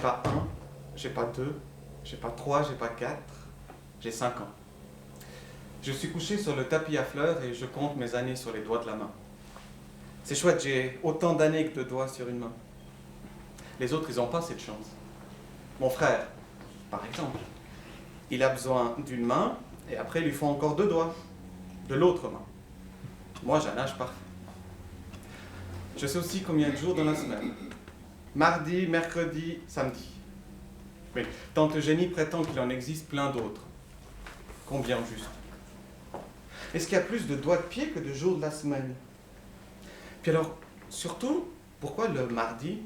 pas 1, j'ai pas 2, j'ai pas 3, j'ai pas 4, j'ai 5 ans. Je suis couché sur le tapis à fleurs et je compte mes années sur les doigts de la main. C'est chouette, j'ai autant d'années que de doigts sur une main. Les autres, ils n'ont pas cette chance. Mon frère, par exemple, il a besoin d'une main et après, il lui faut encore 2 doigts de l'autre main. Moi, j'ai un âge parfait. Je sais aussi combien de jours dans la semaine. Mardi, mercredi, samedi. Mais tante Eugénie prétend qu'il en existe plein d'autres. Combien au juste? Est-ce qu'il y a plus de doigts de pied que de jours de la semaine? Puis alors, surtout, pourquoi le mardi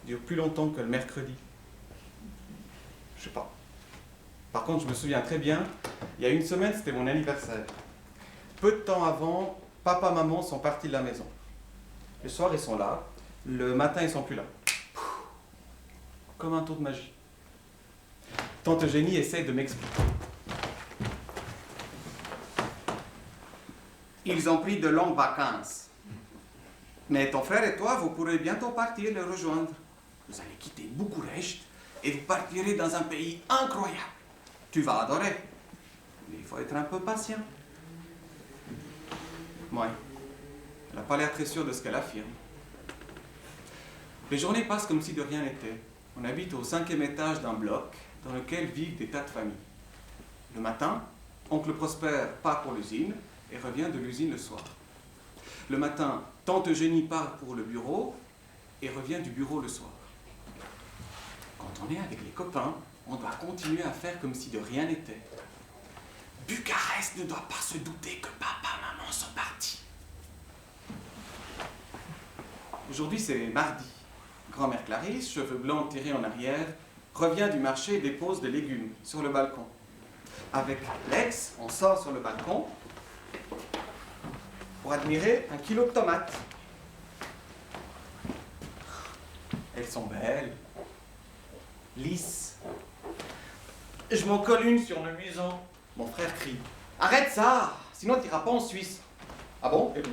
dure plus longtemps que le mercredi? Je sais pas. Par contre, je me souviens très bien, il y a une semaine, c'était mon anniversaire. Peu de temps avant, papa, maman sont partis de la maison. Le soir, ils sont là. Le matin, ils sont plus là. Comme un tour de magie. Tante Eugénie essaie de m'expliquer. Ils ont pris de longues vacances. Mais ton frère et toi, vous pourrez bientôt partir les rejoindre. Vous allez quitter Bucarest et vous partirez dans un pays incroyable. Tu vas adorer. Mais il faut être un peu patient. Ouais. Elle n'a pas l'air très sûre de ce qu'elle affirme. Les journées passent comme si de rien n'était. On habite au 5e étage d'un bloc dans lequel vivent des tas de familles. Le matin, oncle Prosper part pour l'usine et revient de l'usine le soir. Le matin, tante Eugénie part pour le bureau et revient du bureau le soir. Quand on est avec les copains, on doit continuer à faire comme si de rien n'était. Bucarest ne doit pas se douter que papa et maman sont partis. Aujourd'hui, c'est mardi. Grand-mère Clarisse, cheveux blancs tirés en arrière, revient du marché et dépose des légumes sur le balcon. Avec Lex, on sort sur le balcon pour admirer 1 kilo de tomates. Elles sont belles, lisses. Je m'en colle une sur le museau. Mon frère crie. Arrête ça, sinon tu n'iras pas en Suisse. Ah bon? Et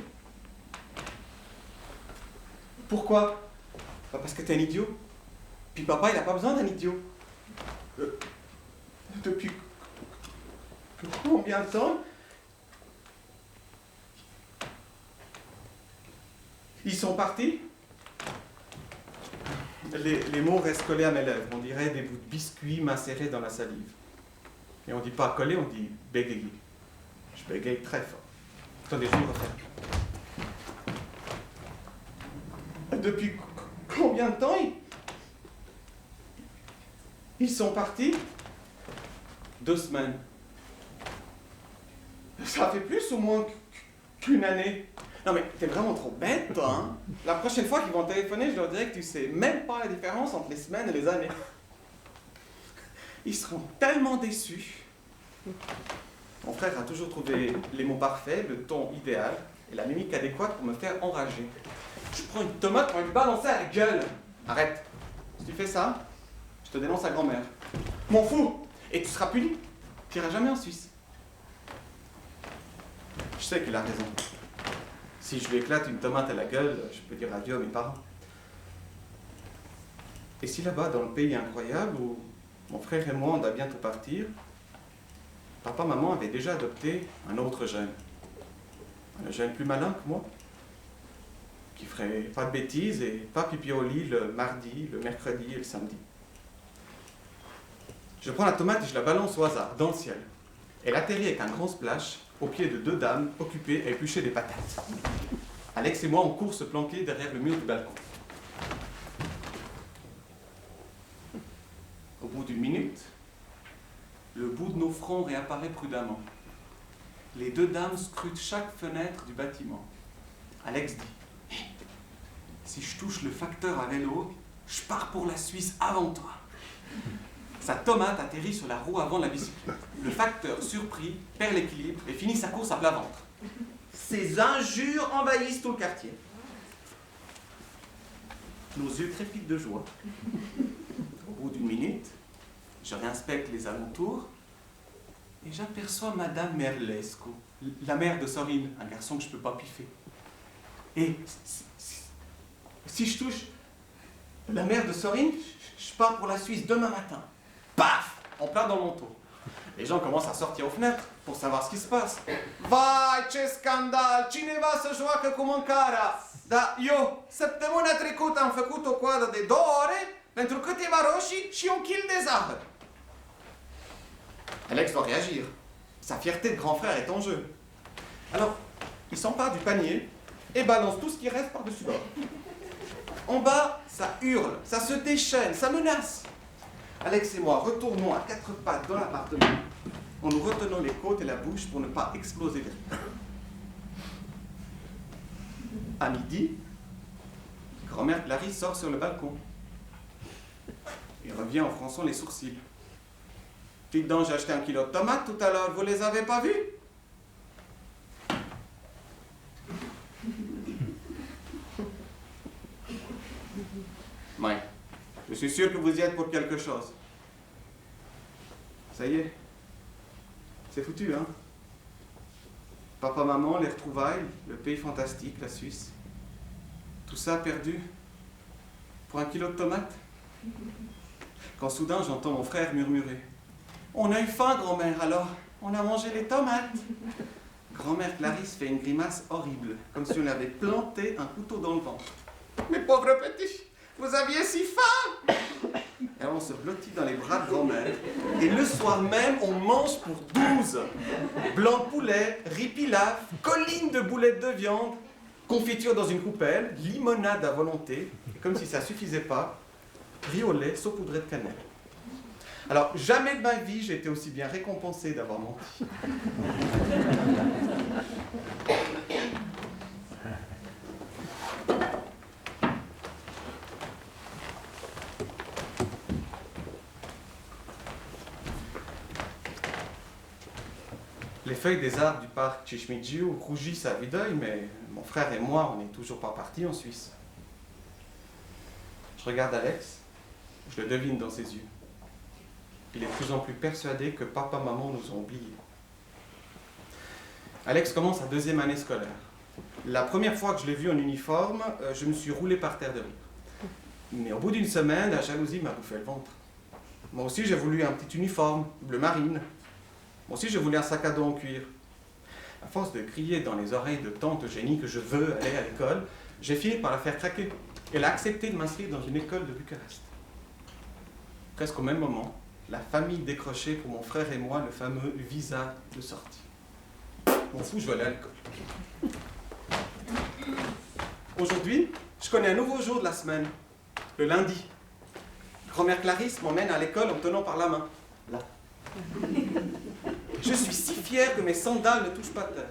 pourquoi? Bah parce que t'es un idiot. Puis papa, il n'a pas besoin d'un idiot. Depuis combien de temps? Ils sont partis? Les mots restent collés à mes lèvres. On dirait des bouts de biscuits macérés dans la salive. Et on ne dit pas coller, on dit bégayer. Je bégaye très fort. Attendez, je vais le refaire. Depuis combien de temps ils sont partis? 2 semaines. Ça fait plus ou moins qu'une année? Non mais t'es vraiment trop bête, toi, hein? La prochaine fois qu'ils vont téléphoner, je leur dirai que tu sais même pas la différence entre les semaines et les années. Ils seront tellement déçus. Mon frère a toujours trouvé les mots parfaits, le ton idéal et la mimique adéquate pour me faire enrager. Je prends une tomate pour lui balancer à la gueule. Arrête. Si tu fais ça, je te dénonce à grand-mère. M'en fous. Et tu seras puni. Tu n'iras jamais en Suisse. Je sais qu'il a raison. Si je lui éclate une tomate à la gueule, je peux dire adieu à mes parents. Et si là-bas, dans le pays incroyable, où mon frère et moi, on doit bientôt partir, papa, maman avaient déjà adopté un autre jeune. Un jeune plus malin que moi, qui ferait pas de bêtises et pas pipi au lit le mardi, le mercredi et le samedi. Je prends la tomate et je la balance au hasard, dans le ciel. Elle atterrit avec un grand splash au pied de 2 dames occupées à éplucher des patates. Alex et moi, on court se planquer derrière le mur du balcon. Au bout d'1 minute, le bout de nos fronts réapparaît prudemment. Les 2 dames scrutent chaque fenêtre du bâtiment. Alex dit « Si je touche le facteur à vélo, je pars pour la Suisse avant toi. » Sa tomate atterrit sur la roue avant de la bicyclette. Le facteur, surpris, perd l'équilibre et finit sa course à plat ventre. Ces injures envahissent tout le quartier. Nos yeux crépitent de joie. Au bout d'1 minute, je réinspecte les alentours et j'aperçois Madame Merlesco, la mère de Sorine, un garçon que je ne peux pas piffer. Et si je touche La mère de Sorine, je pars pour la Suisse demain matin. Paf! En plein dans le manteau. Les gens commencent à sortir aux fenêtres pour savoir ce qui se passe. Vai, ce scandal! Cine va să joacă cu mâncarea? Da, eu, săptămâna trecută am făcut o coadă de 2 ore pentru câteva roșii și un kil de zahăr. Alex doit réagir. Sa fierté de grand frère est en jeu. Alors, il s'empare du panier et balance tout ce qui reste par-dessus bord. En bas, ça hurle, ça se déchaîne, ça menace. Alex et moi retournons à 4 pattes dans l'appartement en nous retenant les côtes et la bouche pour ne pas exploser de rire. À midi, grand-mère Clarisse sort sur le balcon et revient en fronçant les sourcils. Dites donc, j'ai acheté 1 kilo de tomates tout à l'heure, vous les avez pas vues? Ouais, je suis sûr que vous y êtes pour quelque chose. Ça y est, c'est foutu, hein? Papa, maman, les retrouvailles, le pays fantastique, la Suisse. Tout ça perdu pour 1 kilo de tomates? Quand soudain j'entends mon frère murmurer. On a eu faim, grand-mère, alors on a mangé les tomates. Grand-mère Clarisse fait une grimace horrible, comme si on avait planté un couteau dans le ventre. Mais pauvre petit, vous aviez si faim! Et on se blottit dans les bras de grand-mère. Et le soir même, on mange pour 12. Blanc de poulet, riz pilaf, colline de boulettes de viande, confiture dans une coupelle, limonade à volonté. Et comme si ça suffisait pas, riz au lait saupoudré de cannelle. Alors, jamais de ma vie, j'ai été aussi bien récompensé d'avoir menti. Les feuilles des arbres du parc Chichmidziu rougissent à vue d'œil, mais mon frère et moi, on n'est toujours pas partis en Suisse. Je regarde Alex, je le devine dans ses yeux. Il est de plus en plus persuadé que papa et maman nous ont oubliés. Alex commence sa 2e année scolaire. La première fois que je l'ai vu en uniforme, je me suis roulé par terre de rire. Mais au bout d'une semaine, la jalousie m'a bouffé le ventre. Moi aussi, j'ai voulu un petit uniforme, bleu marine. Moi aussi, je voulais un sac à dos en cuir. À force de crier dans les oreilles de tante Eugénie que je veux aller à l'école, j'ai fini par la faire craquer. Elle a accepté de m'inscrire dans une école de Bucarest. Presque au même moment, la famille décrochait pour mon frère et moi le fameux visa de sortie. M'en fous, je veux aller à l'école. Aujourd'hui, je connais un nouveau jour de la semaine, le lundi. Grand-mère Clarisse m'emmène à l'école en me tenant par la main. Là. Je suis si fier que mes sandales ne touchent pas terre.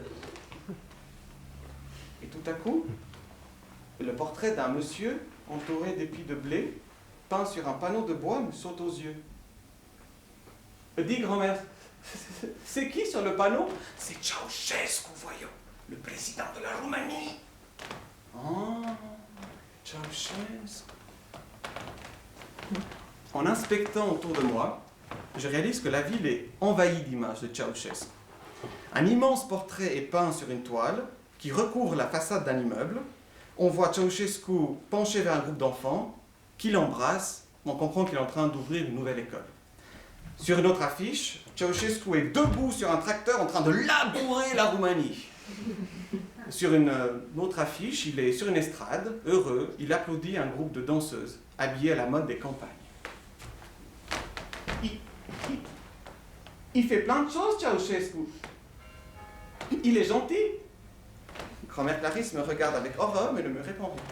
Et tout à coup, le portrait d'un monsieur entouré d'épis de blé, peint sur un panneau de bois, me saute aux yeux. Dis, grand-mère, c'est qui sur le panneau? C'est Ceausescu, voyons, le président de la Roumanie. Oh, Ceausescu. En inspectant autour de moi, je réalise que la ville est envahie d'images de Ceausescu. Un immense portrait est peint sur une toile qui recouvre la façade d'un immeuble. On voit Ceausescu penché vers un groupe d'enfants qui l'embrasse. On comprend qu'il est en train d'ouvrir une nouvelle école. Sur une autre affiche, Ceausescu est debout sur un tracteur en train de labourer la Roumanie. Sur une autre affiche, il est sur une estrade, heureux, il applaudit un groupe de danseuses, habillées à la mode des campagnes. Il fait plein de choses, Ceausescu. Il est gentil. Grand-mère Clarisse me regarde avec horreur, mais ne me répond rien.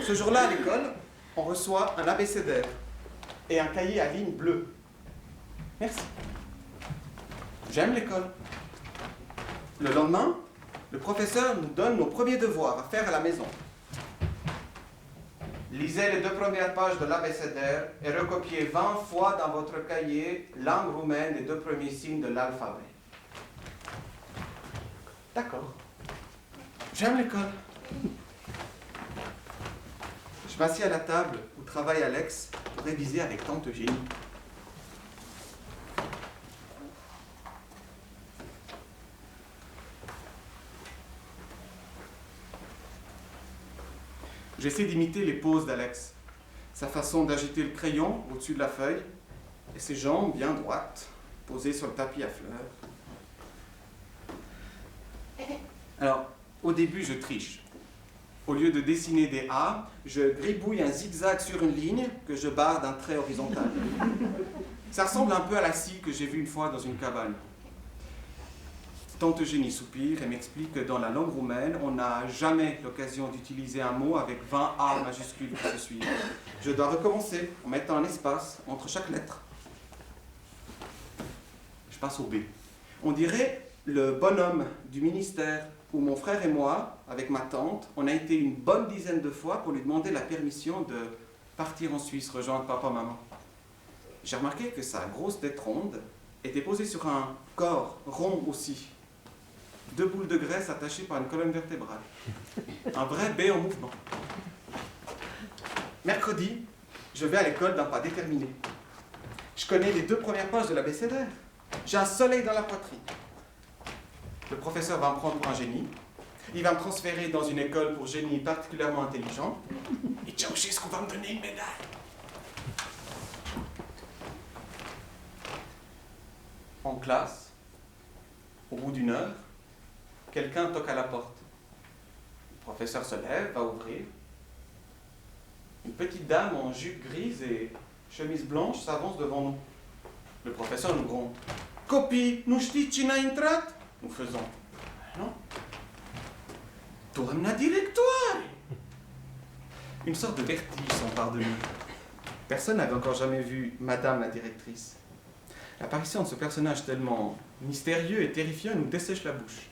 Ce jour-là, à l'école, on reçoit un abécédaire et un cahier à ligne bleue. Merci. J'aime l'école. Le lendemain, le professeur nous donne nos premiers devoirs à faire à la maison. Lisez les 2 premières pages de l'abécédaire et recopiez 20 fois dans votre cahier langue roumaine les 2 premiers signes de l'alphabet. D'accord. J'aime l'école. Je m'assieds à la table où travaille Alex pour réviser avec tante Eugénie. J'essaie d'imiter les poses d'Alex, sa façon d'agiter le crayon au-dessus de la feuille et ses jambes bien droites, posées sur le tapis à fleurs. Alors, au début, je triche. Au lieu de dessiner des A, je gribouille un zigzag sur une ligne que je barre d'un trait horizontal. Ça ressemble un peu à la scie que j'ai vue une fois dans une cabane. Tante Eugénie soupire et m'explique que dans la langue roumaine, on n'a jamais l'occasion d'utiliser un mot avec 20 A majuscules qui se suivent. Je dois recommencer en mettant un espace entre chaque lettre. Je passe au B. On dirait le bonhomme du ministère où mon frère et moi, avec ma tante, on a été une bonne dizaine de fois pour lui demander la permission de partir en Suisse rejoindre papa-maman. J'ai remarqué que sa grosse tête ronde était posée sur un corps rond aussi. 2 boules de graisse attachées par une colonne vertébrale. Un vrai B en mouvement. Mercredi, je vais à l'école d'un pas déterminé. Je connais les 2 premières pages de l'abécédaire. J'ai un soleil dans la poitrine. Le professeur va me prendre pour un génie. Il va me transférer dans une école pour génies particulièrement intelligents. Et Ceausescu va me donner une médaille. En classe, au bout d'1 heure, quelqu'un toque à la porte. Le professeur se lève, va ouvrir. Une petite dame en jupe grise et chemise blanche s'avance devant nous. Le professeur nous gronde. « Copii, nu știți cine a intrat ?» Nous faisons. « Non. »« Doamna directoire !» Une sorte de vertige s'empare de nous. Personne n'avait encore jamais vu Madame la directrice. L'apparition de ce personnage tellement mystérieux et terrifiant nous dessèche la bouche.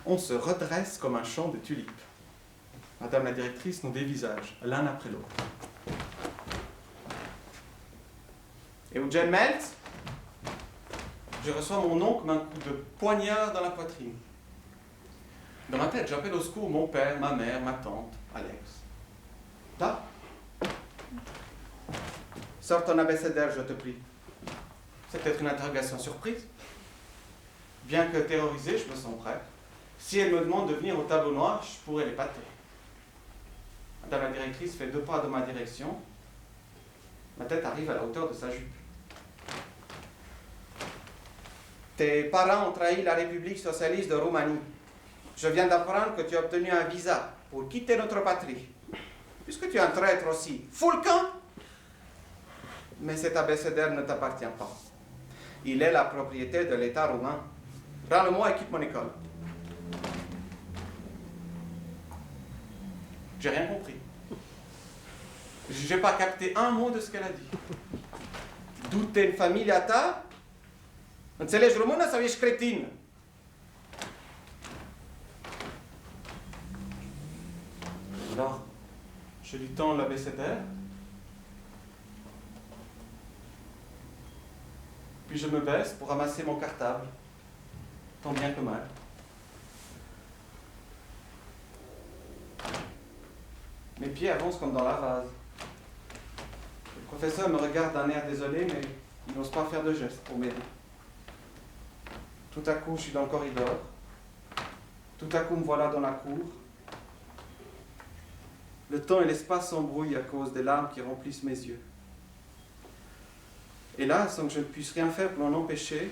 On se redresse comme un champ de tulipes. Madame la directrice nous dévisage, l'un après l'autre. Eugen Meltz? Je reçois mon nom comme un coup de poignard dans la poitrine. Dans ma tête, j'appelle au secours mon père, ma mère, ma tante, Alex. Là? Sors ton abécédaire, je te prie. C'est peut-être une interrogation surprise. Bien que terrorisé, je me sens prêt. Si elle me demande de venir au tableau noir, je pourrais l'épater. Madame la directrice fait 2 pas dans ma direction. Ma tête arrive à la hauteur de sa jupe. Tes parents ont trahi la République socialiste de Roumanie. Je viens d'apprendre que tu as obtenu un visa pour quitter notre patrie. Puisque tu es un traître aussi. Fous le camp! Mais cet abécédaire ne t'appartient pas. Il est la propriété de l'État roumain. Rends-le-moi et quitte mon école. J'ai rien compris. J'ai pas capté un mot de ce qu'elle a dit. Du-te în familia ta? Înțelegi română sau ești cretin? Alors, je lui tends l'abécédaire. Puis je me baisse pour ramasser mon cartable, tant bien que mal. Mes pieds avancent comme dans la vase. Le professeur me regarde d'un air désolé, mais il n'ose pas faire de geste pour m'aider. Tout à coup, je suis dans le corridor. Tout à coup, me voilà dans la cour. Le temps et l'espace s'embrouillent à cause des larmes qui remplissent mes yeux. Et là, sans que je ne puisse rien faire pour l'en empêcher,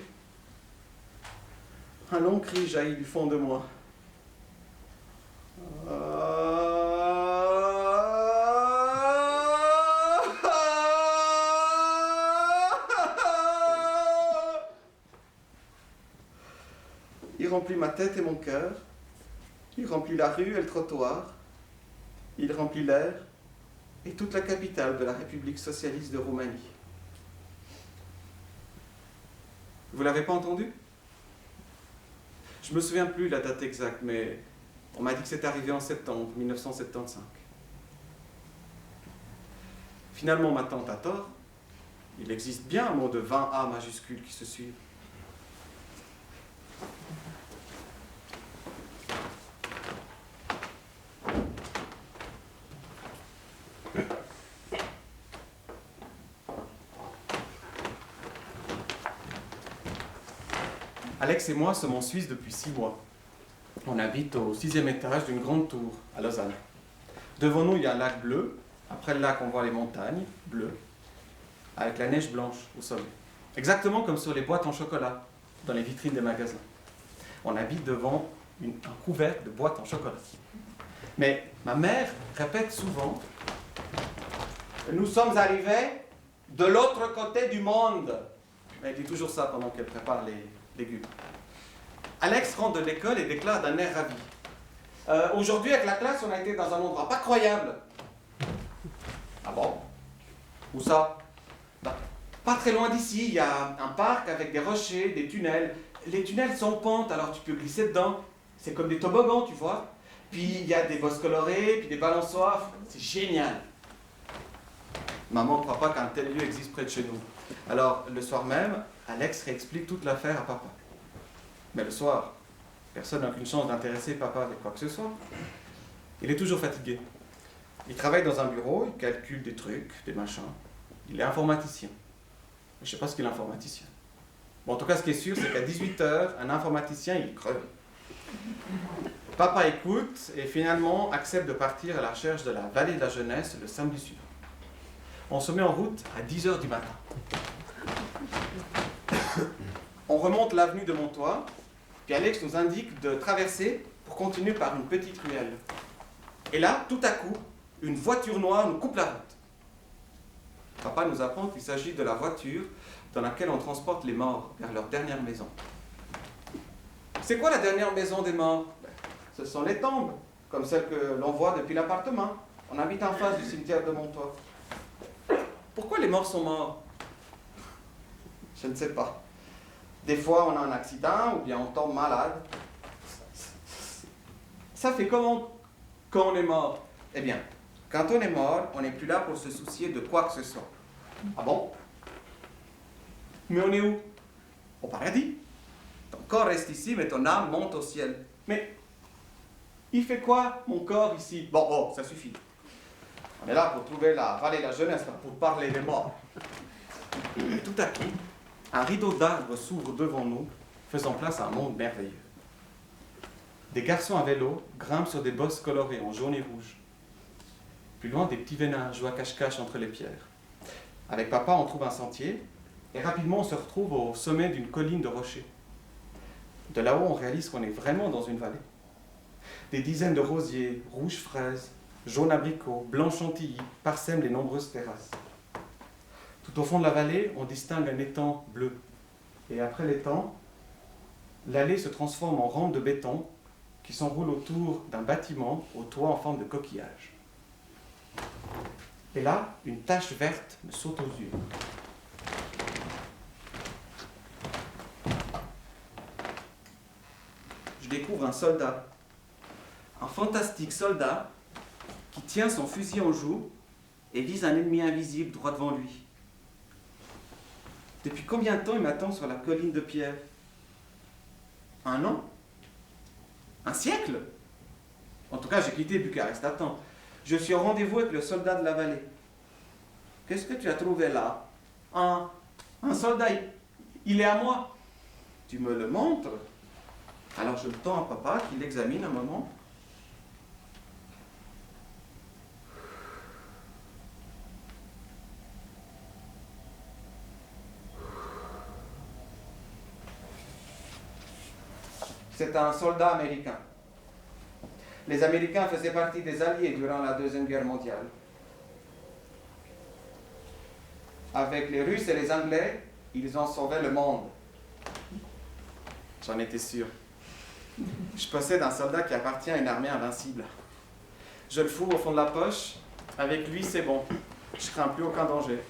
un long cri jaillit du fond de moi. Il remplit ma tête et mon cœur. Il remplit la rue et le trottoir. Il remplit l'air et toute la capitale de la République socialiste de Roumanie. Vous l'avez pas entendu? Je me souviens plus la date exacte, mais on m'a dit que c'est arrivé en septembre 1975. Finalement, ma tante a tort. Il existe bien un mot de 20 A majuscules qui se suivent. Alex et moi sommes en Suisse depuis 6 mois. On habite au 6e étage d'une grande tour à Lausanne. Devant nous, il y a un lac bleu. Après le lac, on voit les montagnes bleues, avec la neige blanche au sommet. Exactement comme sur les boîtes en chocolat, dans les vitrines des magasins. On habite devant un couvercle de boîtes en chocolat. Mais ma mère répète souvent « Nous sommes arrivés de l'autre côté du monde ». Elle dit toujours ça pendant qu'elle prépare les légumes. Alex rentre de l'école et déclare d'un air ravi. Aujourd'hui, avec la classe, on a été dans un endroit pas croyable. Ah bon? Où ça? Ben, pas très loin d'ici, il y a un parc avec des rochers, des tunnels. Les tunnels sont en pente, alors tu peux glisser dedans. C'est comme des toboggans, tu vois. Puis il y a des bosses colorées, puis des balançoires. C'est génial. Maman ne croit pas qu'un tel lieu existe près de chez nous. Alors, le soir même, Alex réexplique toute l'affaire à papa. Mais le soir, personne n'a aucune chance d'intéresser papa avec quoi que ce soit. Il est toujours fatigué. Il travaille dans un bureau, il calcule des trucs, des machins. Il est informaticien. Je ne sais pas ce qu'est l'informaticien. Bon, en tout cas, ce qui est sûr, c'est qu'à 18h, un informaticien, il creve. Papa écoute et finalement accepte de partir à la recherche de la vallée de la jeunesse le samedi suivant. On se met en route à 10h du matin. On remonte l'avenue de Montois, puis Alex nous indique de traverser pour continuer par une petite ruelle. Et là, tout à coup, une voiture noire nous coupe la route. Papa nous apprend qu'il s'agit de la voiture dans laquelle on transporte les morts vers leur dernière maison. C'est quoi la dernière maison des morts? Ce sont les tombes, comme celles que l'on voit depuis l'appartement. On habite en face du cimetière de Montois. Pourquoi les morts sont morts? Je ne sais pas. Des fois, on a un accident ou bien on tombe malade. Ça fait comment quand on est mort? Eh bien, quand on est mort, on n'est plus là pour se soucier de quoi que ce soit. Ah bon? Mais on est où? Au paradis. Ton corps reste ici, mais ton âme monte au ciel. Mais il fait quoi, mon corps, ici? Bon, oh, ça suffit. On est là pour trouver la vallée de la jeunesse, pour parler des morts. Et tout à coup, un rideau d'arbres s'ouvre devant nous, faisant place à un monde merveilleux. Des garçons à vélo grimpent sur des bosses colorées en jaune et rouge. Plus loin, des petits vénards jouent à cache-cache entre les pierres. Avec papa, on trouve un sentier, et rapidement, on se retrouve au sommet d'une colline de rochers. De là-haut, on réalise qu'on est vraiment dans une vallée. Des dizaines de rosiers, rouges fraises, jaunes abricots, blancs chantilly parsèment les nombreuses terrasses. Tout au fond de la vallée, on distingue un étang bleu. Et après l'étang, l'allée se transforme en rampe de béton qui s'enroule autour d'un bâtiment au toit en forme de coquillage. Et là, une tache verte me saute aux yeux. Je découvre un soldat, un fantastique soldat qui tient son fusil en joue et vise un ennemi invisible droit devant lui. Depuis combien de temps il m'attend sur la colline de pierre? 1 an? Un siècle? En tout cas, j'ai quitté Bucarest à temps. Je suis au rendez-vous avec le soldat de la vallée. Qu'est-ce que tu as trouvé là? Un soldat, il est à moi. Tu me le montres? Alors je le tends à papa, qui l'examine un moment. C'est un soldat américain. Les Américains faisaient partie des Alliés durant la Deuxième Guerre mondiale. Avec les Russes et les Anglais, ils ont sauvé le monde. J'en étais sûr. Je possède un soldat qui appartient à une armée invincible. Je le fous au fond de la poche. Avec lui, c'est bon. Je crains plus aucun danger.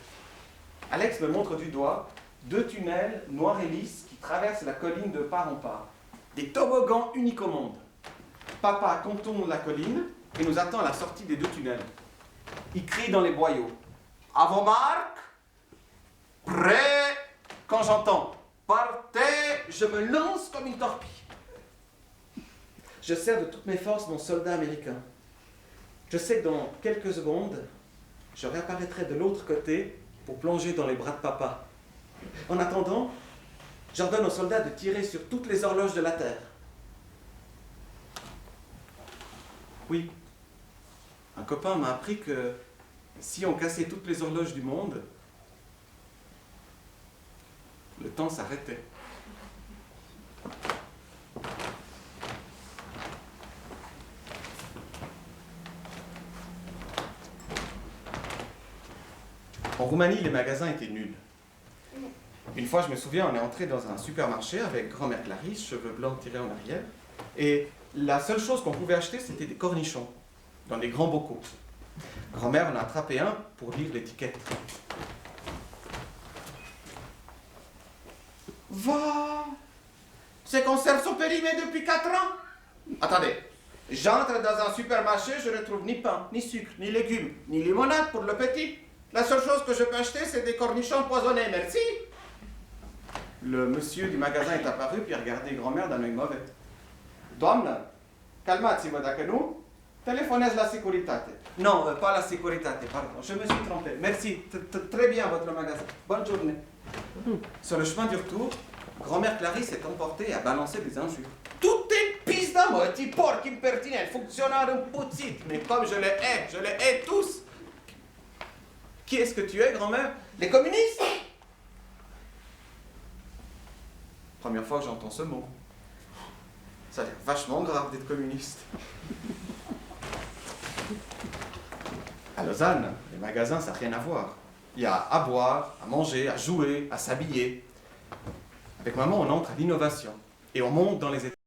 Alex me montre du doigt 2 tunnels noirs et lisses qui traversent la colline de part en part. Des toboggans uniques au monde. Papa contourne la colline et nous attend à la sortie des 2 tunnels. Il crie dans les boyaux. À vos marques, prêts. Quand j'entends partez, je me lance comme une torpille. Je serre de toutes mes forces mon soldat américain. Je sais que dans quelques secondes, je réapparaîtrai de l'autre côté pour plonger dans les bras de papa. En attendant, j'ordonne aux soldats de tirer sur toutes les horloges de la Terre. Oui, Un copain m'a appris que si on cassait toutes les horloges du monde, le temps s'arrêtait. En Roumanie, les magasins étaient nuls. Une fois, je me souviens, on est entré dans un supermarché avec grand-mère Clarisse, cheveux blancs tirés en arrière, et la seule chose qu'on pouvait acheter, c'était des cornichons, dans des grands bocaux. Grand-mère en a attrapé un pour lire l'étiquette. Va! Ces conserves sont périmées depuis 4 ans. Attendez, j'entre dans un supermarché, je ne retrouve ni pain, ni sucre, ni légumes, ni limonade pour le petit. La seule chose que je peux acheter, c'est des cornichons poisonnés, merci. Le monsieur du magasin est apparu, puis a regardé grand-mère d'un œil mauvais. Doamnă, calmați-vă dacă nu, téléphonez la sécurité. Non, pas la sécurité, pardon, je me suis trompé. Merci, très bien votre magasin. Bonne journée. Sur le chemin du retour, grand-mère Clarisse est emportée et a balancé des injures. Tout est pizda, mă, ti porc impertinent, fonctionnaire împuțit. Mais comme je les hais tous. Qui est-ce que tu es, grand-mère? Les communistes? Première fois que j'entends ce mot. Ça a l'air vachement grave d'être communiste. À Lausanne, les magasins, ça n'a rien à voir. Il y a à boire, à manger, à jouer, à s'habiller. Avec maman, on entre à l'innovation et on monte dans les étages.